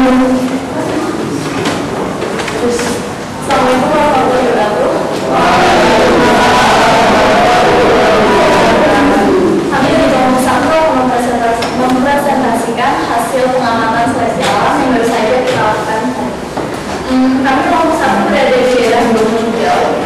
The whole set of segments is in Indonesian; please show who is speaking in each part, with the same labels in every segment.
Speaker 1: Assalamualaikum warahmatullahi wabarakatuh. Kami di kelompok 1 mempresentasikan hasil pengamatan seleksi alam yang baru saja kita lakukan. Kami kelompok 1 berada di daerah Gunung Hijau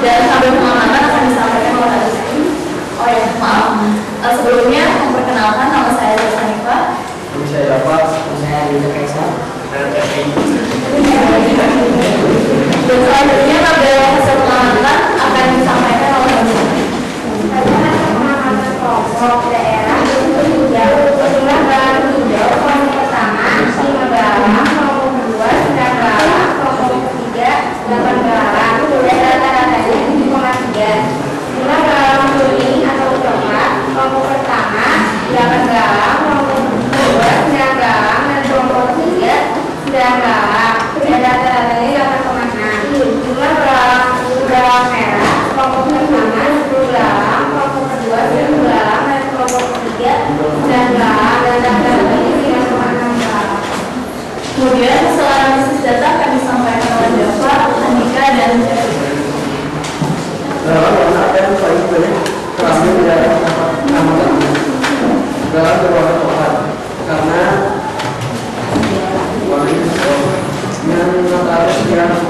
Speaker 1: dan hasil pengamatan akan disampaikan oleh Rizky. Oh ya, maaf. Sebelumnya memperkenalkan, nama saya Sanifah.
Speaker 2: Nama saya Bapak, saya Rina Kaisa.
Speaker 1: Dan selanjutnya tabel hasil pengamatan akan disampaikan oleh
Speaker 3: pengamatan kelompok daerah Gunung Hijau, jumlah garam hijau kelompok pertama 5 garam, kelompok kedua 9 garam, kelompok ketiga 8 garam, dan rata-ratanya 7,3. Jumlah garam kuning atau coklat kelompok pertama 8 garam, kelompok kedua 9 garam, dan kelompok ketiga 9 garam, dan rata-ratanya 8,6. Jumlah garam merah kelompok pertama 10 garam, kelompok kedua 10 garam, dan kelompok ketiga 9 garam, dan rata-ratanya 9,6 garam.
Speaker 1: Kemudian hasil analisis data akan disampaikan oleh Java, Andika, dan Jeffrey.
Speaker 2: Dalam apa yang paling banyak terambil di dalam pengamatan dalam berwarna coklat karena warna hijau yang matahari sekitar 6.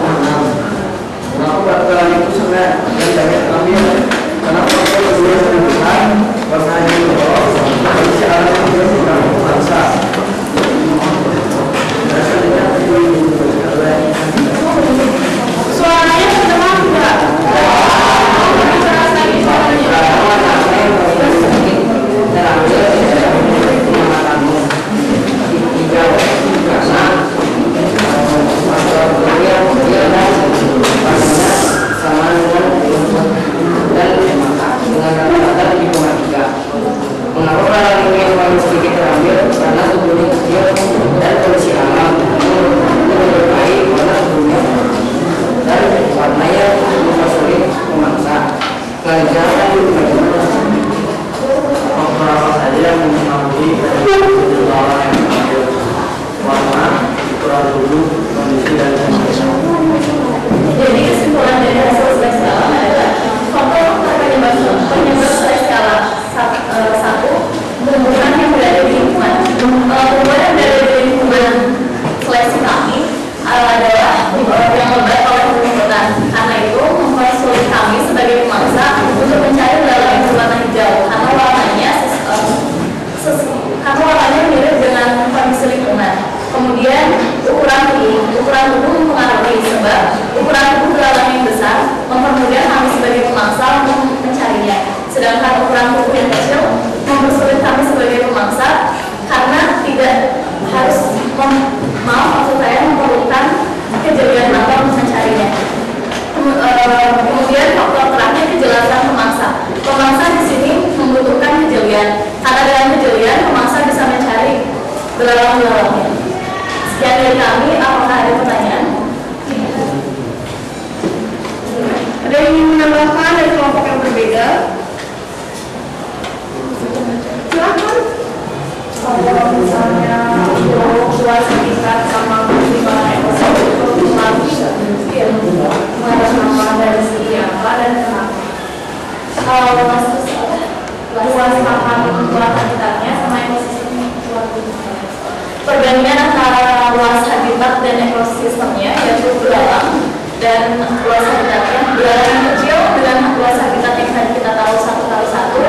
Speaker 2: Kenapa dalam itu sangat banyak terambil? Karena foto kedua yang lebih besar warna hijau masih ada yang tidak memaksa.
Speaker 1: Suaranya kedengaran enggak? Jadi kesimpulan dari hasil seleksi alam adalah faktor penyebab seleksi alam 1, tumbuhan yang berada di lingkungan. Tumbuhan yang berada di lingkungan seleksi kami adalah yang lebat oleh hutan. Karena itu mempersulit kami sebagai pemangsa untuk mencari belalang yang berwarna hijau karena warnanya mirip dengan kondisi lingkungan. Kemudian ukuran tubuh mempengaruhi sebab ukuran tubuh belalang yang besar mempermudah kami sebagai pemangsa untuk mencarinya, sedangkan ukuran tubuh yang kecil mempersulit kami sebagai pemangsa karena tidak harus memerlukan kejelian mata untuk mencarinya. Kemudian faktor terakhir kejelasan pemangsa. Pemangsa di sini membutuhkan kejelian karena dengan kejelian pemangsa bisa mencari belalang-belalangnya. Sekian dari kami, apakah ada pertanyaan?
Speaker 3: Ada yang ingin menambahkan dari kelompok yang berbeda? Silakan.
Speaker 1: Kalau misalnya untuk luas sekitar sama pertimbangan ekonomi itu nama dari segi apa dan kenapa? Luas lahan luas habitatnya sama ekosistemnya. Perbandingan antara luas habitat dan ekosistemnya yaitu belalang dan luas habitatnya. Belalang yang kecil dengan luas habitat yang tadi kita tahu 1:1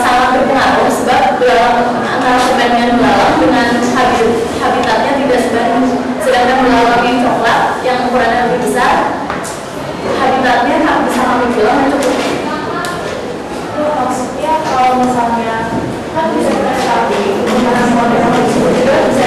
Speaker 1: sangat berpengaruh sebab antara perbandingan belalang dengan habitatnya tidak sebanding. Sedangkan belalang yang coklat yang ukurannya lebih besar habitatnya bisa kami bilang mencukupi. Itu maksudnya kalau misalnya kan bisa kita cari dengan model itu juga bisa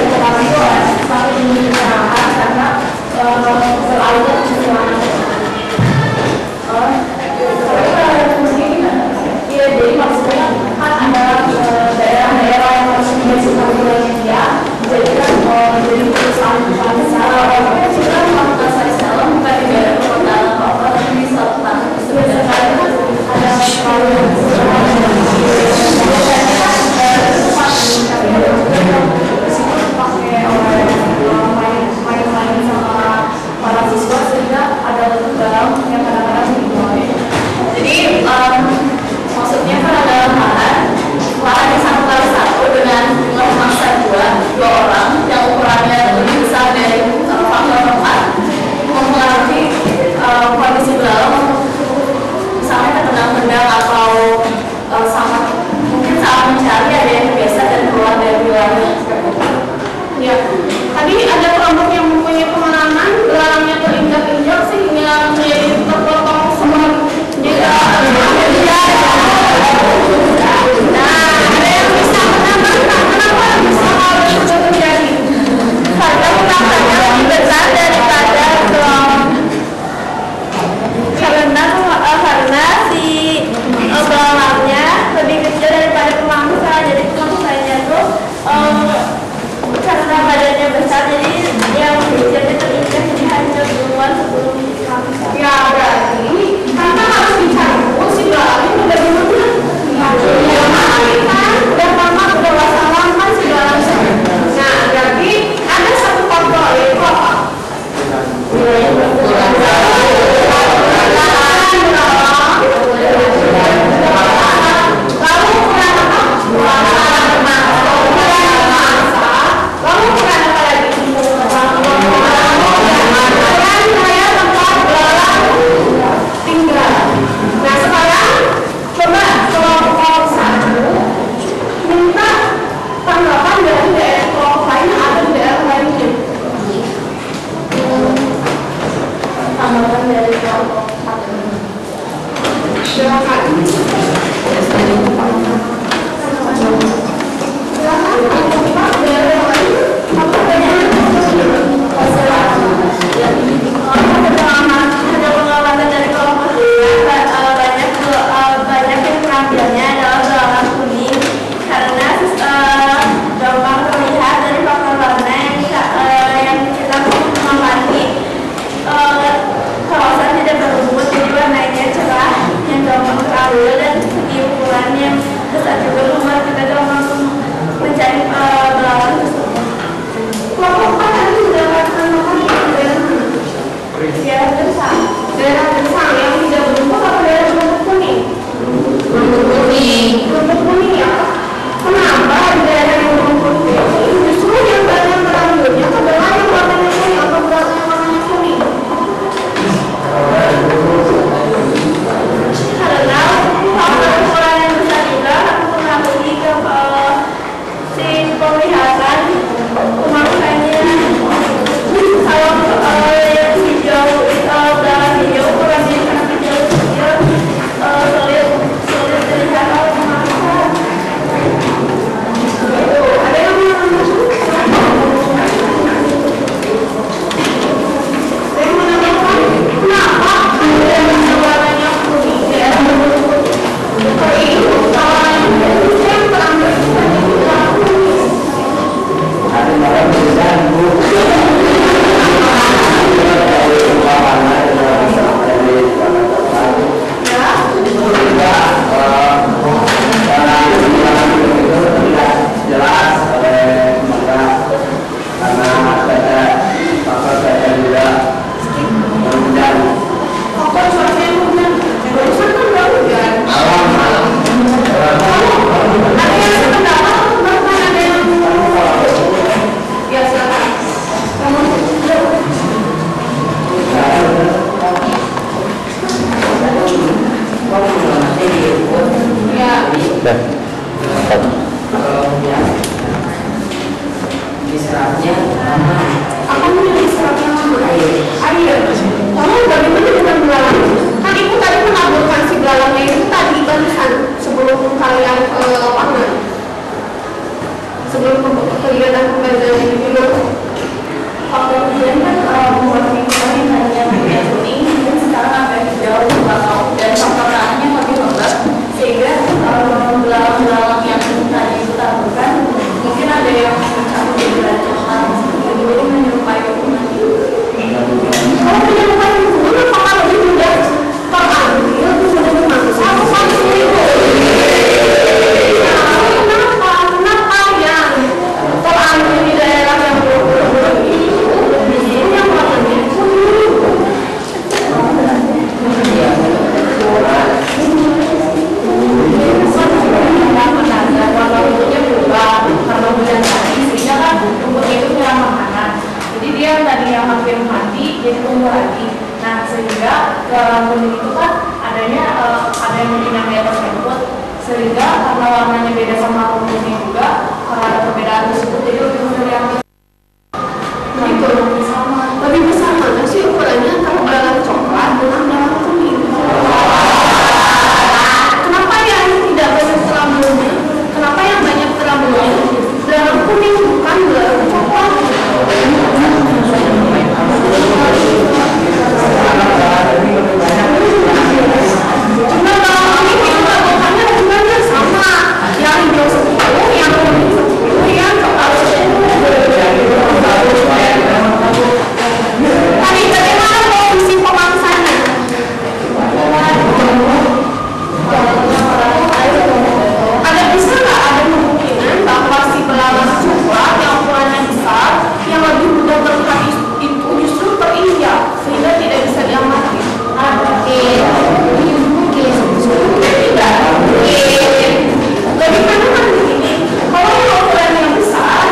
Speaker 2: Istilahnya lama.
Speaker 3: Apa yang istilahnya lama? Air. Lalu bagaimana dengan belalang? Kan ibu tadi menaburkan si belalangnya itu tadi barusan sebelum kalian ke lapangan. Sebelum kegiatan pembelajaran ini dulu.
Speaker 1: Waktu ujian kan membuat lingkungan yang tadinya warna kuning, mungkin sekarang agak hijau, bakau, dan permukaannya lebih lembab, sehingga belalang-belalang yang tadi itu taburkan mungkin ada yang mencampur di belajar jadi menyerupai lingkungan.
Speaker 3: Kalau menyerupai lingkungan, apakah lebih mudah terambil, lebih mudah dimasak, atau langsung itu? Kenapa yang terambil di daerah yang berkurang ini yang warnanya kuning?
Speaker 1: Warna bentuknya berubah karena hujan tadi, sehingga kan rumput itu kurang makanan. Jadi dia yang tadi yang hampir mati jadi tumbuh lagi. Nah sehingga kuning itu kan adanya ada yang mungkin namanya tersebut, sehingga karena warnanya beda sama rumputnya juga, karena ada perbedaan tersebut jadi lebih mudah diambil.
Speaker 3: Gitu. Lebih besar mana sih ukurannya antara belalang coklat dengan belalang kuning? Kenapa yang tidak banyak terambilnya? Kenapa yang banyak terambilnya? Belalang kuning bukan belalang coklat. Cuma belalang kuning itu taburkannya jumlahnya sama. Yang hijau 10, yang kuning 10, yang coklat 10. Tadi bagaimana posisi pemangsanya? Ada bisa nggak ada kemungkinan bahwa si belalang coklat yang ukurannya besar yang lebih mudah bergerak itu justru terinjak sehingga tidak bisa diamati? Tidak. Bagaimana kan begini? Kalau yang ukurannya besar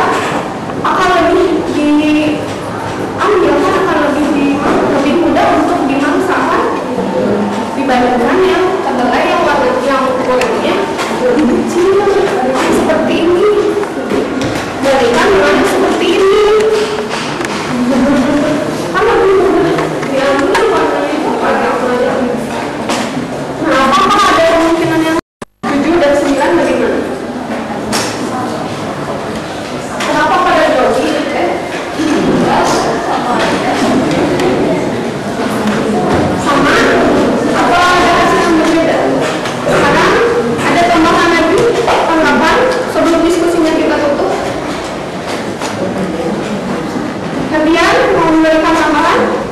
Speaker 3: akan lebih diambil kan akan lebih mudah untuk dimangsa kan dibandingkan yang kedelai yang warna yang kulitnya lebih kecil seperti ini dibandingkan dengan yang seperti ini kan lebih mudah diambil yang warnanya itu pada warnanya lebih besar. Nah, apakah ada kemungkinan yang 7 dan 9 bagaimana? Kenapa pada Jogi sama atau ada hasil yang berbeda? Sekarang ada tambahan lagi tanggapan sebelum diskusinya kita tutup. Kalian mau memberikan tambahan?